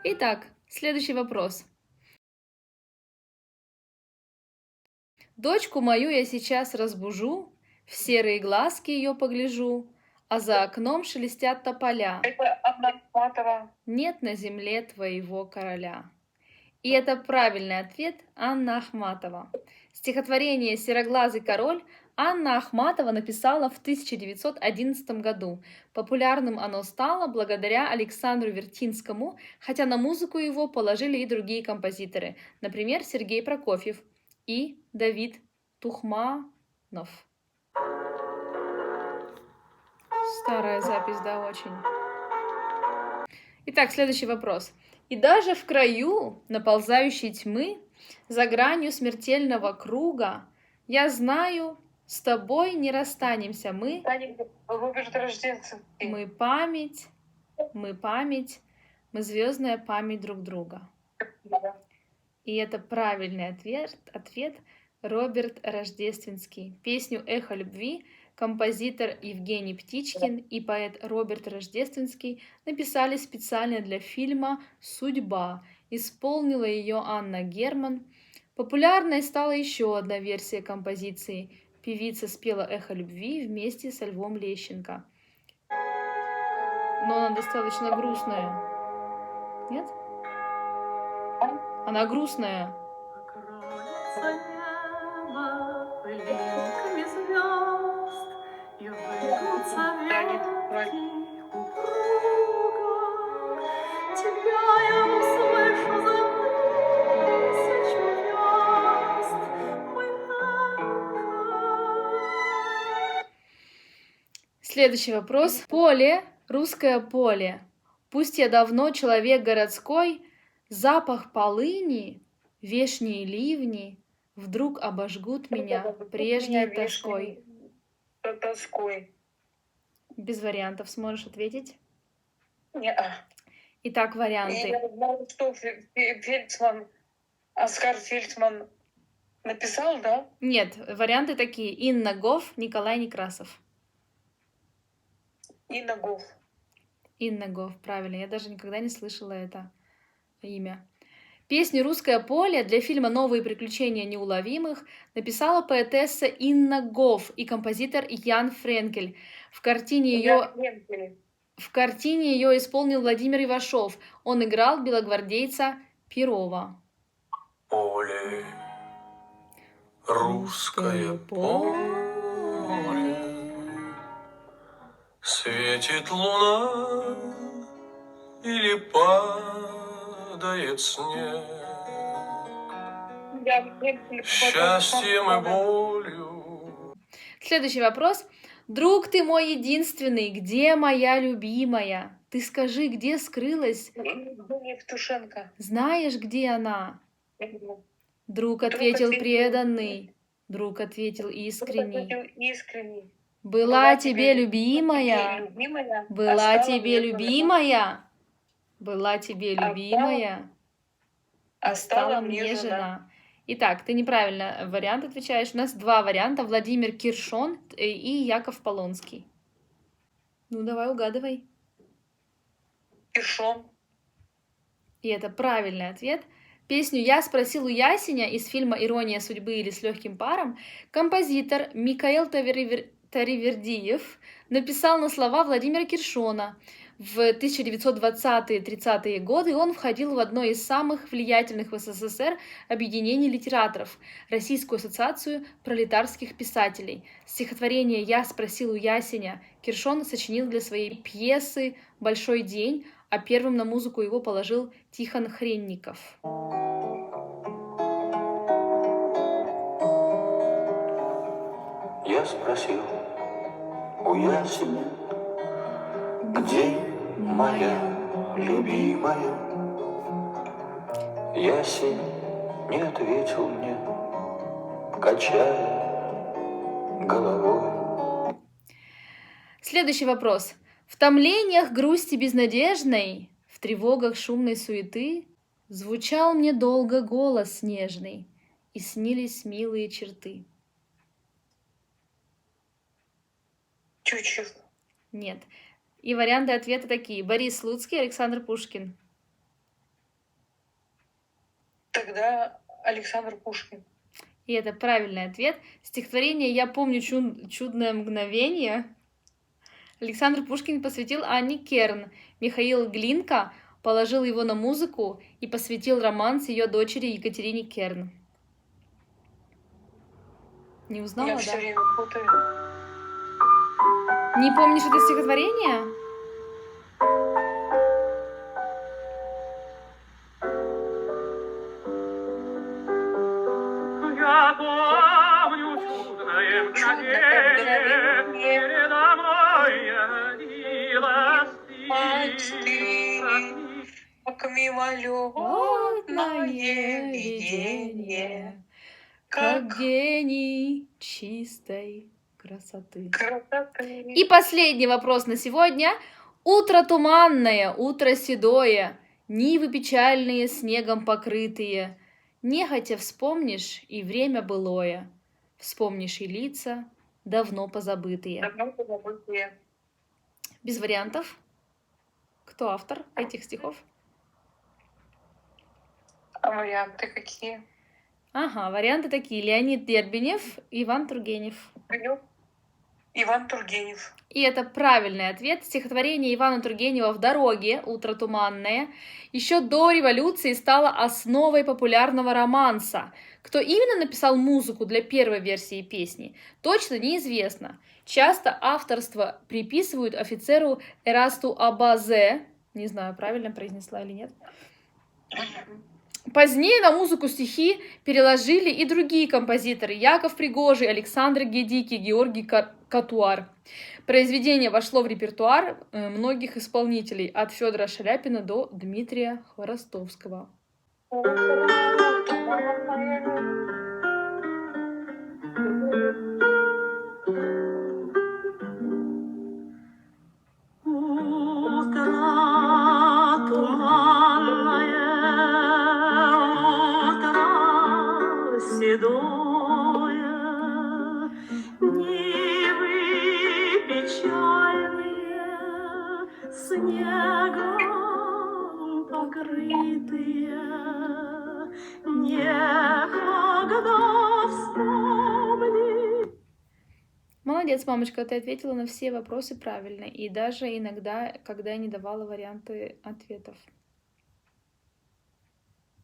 Итак, следующий вопрос. Дочку мою я сейчас разбужу, в серые глазки ее погляжу, а за окном шелестят тополя. Это Анна Ахматова. Нет на земле твоего короля. И это правильный ответ Анна Ахматова. Стихотворение «Сероглазый король» Анна Ахматова написала в 1911 году. Популярным оно стало благодаря Александру Вертинскому, хотя на музыку его положили и другие композиторы, например, Сергей Прокофьев и Давид Тухманов. Старая запись, да, очень. Итак, следующий вопрос. И даже в краю наползающей тьмы, за гранью смертельного круга, я знаю, с тобой не расстанемся мы. Роберт Рождественский. Мы память, мы звездная память друг друга. Да. И это правильный ответ Роберт Рождественский. Песню «Эхо любви» композитор Евгений Птичкин и поэт Роберт Рождественский написали специально для фильма «Судьба». Исполнила ее Анна Герман. Популярной стала еще одна версия композиции. Певица спела «Эхо любви» вместе со Львом Лещенко. Но она достаточно грустная. Нет? Она грустная. Пылинками звезд, и выгнутся ветки упруго. Тебя я услышу за тысячу верст, мой ангел. Следующий вопрос. Поле, русское поле. Пусть я давно человек городской, запах полыни, вешние ливни вдруг обожгут меня прежней тоской. Тоской. Без вариантов сможешь ответить? Не-а. Итак, варианты. Я знаю, что Фельдман, Оскар Фельдман написал, да? Нет, варианты такие. Инна Гоф, Николай Некрасов. Инна Гоф. Инна Гоф, правильно. Я даже никогда не слышала это имя. Песню «Русское поле» для фильма «Новые приключения неуловимых» написала поэтесса Инна Гоф и композитор Ян Френкель. В картине ее исполнил Владимир Ивашов. Он играл белогвардейца Перова. Поле, русское поле, светит луна или падает снег, счастьем и болью. Следующий вопрос. Друг ты мой единственный, где моя любимая? Ты скажи, где скрылась? Евтушенко. Знаешь, где она? Друг ответил преданный, друг ответил искренний. Была тебе любимая, была тебе любимая, была тебе любимая, а стала мне жена. Итак, ты неправильно вариант отвечаешь. У нас два варианта. Владимир Киршон и Яков Полонский. Ну, давай угадывай. Киршон. И это правильный ответ. Песню «Я спросил у ясеня» из фильма «Ирония судьбы» или «С легким паром» композитор Микаэл Таривердиев написал на слова Владимира Киршона. В 1920-30-е годы он входил в одно из самых влиятельных в СССР объединений литераторов – Российскую ассоциацию пролетарских писателей. Стихотворение «Я спросил у ясеня» Киршон сочинил для своей пьесы «Большой день», а первым на музыку его положил Тихон Хренников. Я спросил у ясеня, где моя любимая? Ясень не ответил мне, качая головой. Следующий вопрос. В томлениях грусти безнадежной, в тревогах шумной суеты звучал мне долго голос нежный, и снились милые черты. Чучев. Нет. И варианты ответа такие. Борис Слуцкий, Александр Пушкин. Тогда Александр Пушкин. И это правильный ответ. Стихотворение «Я помню чудное мгновение» Александр Пушкин посвятил Анне Керн. Михаил Глинка положил его на музыку и посвятил романс ее дочери Екатерине Керн. Не узнала, Я да? все время путаю. Не помнишь это стихотворение? Я помню чудное мгновение, передо мной явилась ты. Как мимолетное видение, Как гений чистой красоты. красоты. И последний вопрос на сегодня. Утро туманное, утро седое, нивы печальные, снегом покрытые. Нехотя вспомнишь и время былое, вспомнишь и лица, давно позабытые. Давно позабытые. Без вариантов. Кто автор этих стихов? А варианты какие? Ага, варианты такие. Леонид Дербенев, Иван Тургенев. Иван Тургенев. И это правильный ответ. Стихотворение Ивана Тургенева «В дороге. Утро туманное» еще до революции стало основой популярного романса. Кто именно написал музыку для первой версии песни, точно неизвестно. Часто авторство приписывают офицеру Эрасту Абазе. Не знаю, правильно произнесла или нет. Позднее на музыку стихи переложили и другие композиторы: Яков Пригожий, Александр Гедики, Георгий Катуар. Произведение вошло в репертуар многих исполнителей, от Федора Шаляпина до Дмитрия Хворостовского. Седое, нивы печальные, снегом покрытые, некогда вспомнить. Молодец, мамочка, ты ответила на все вопросы правильно, и даже иногда, когда я не давала варианты ответов.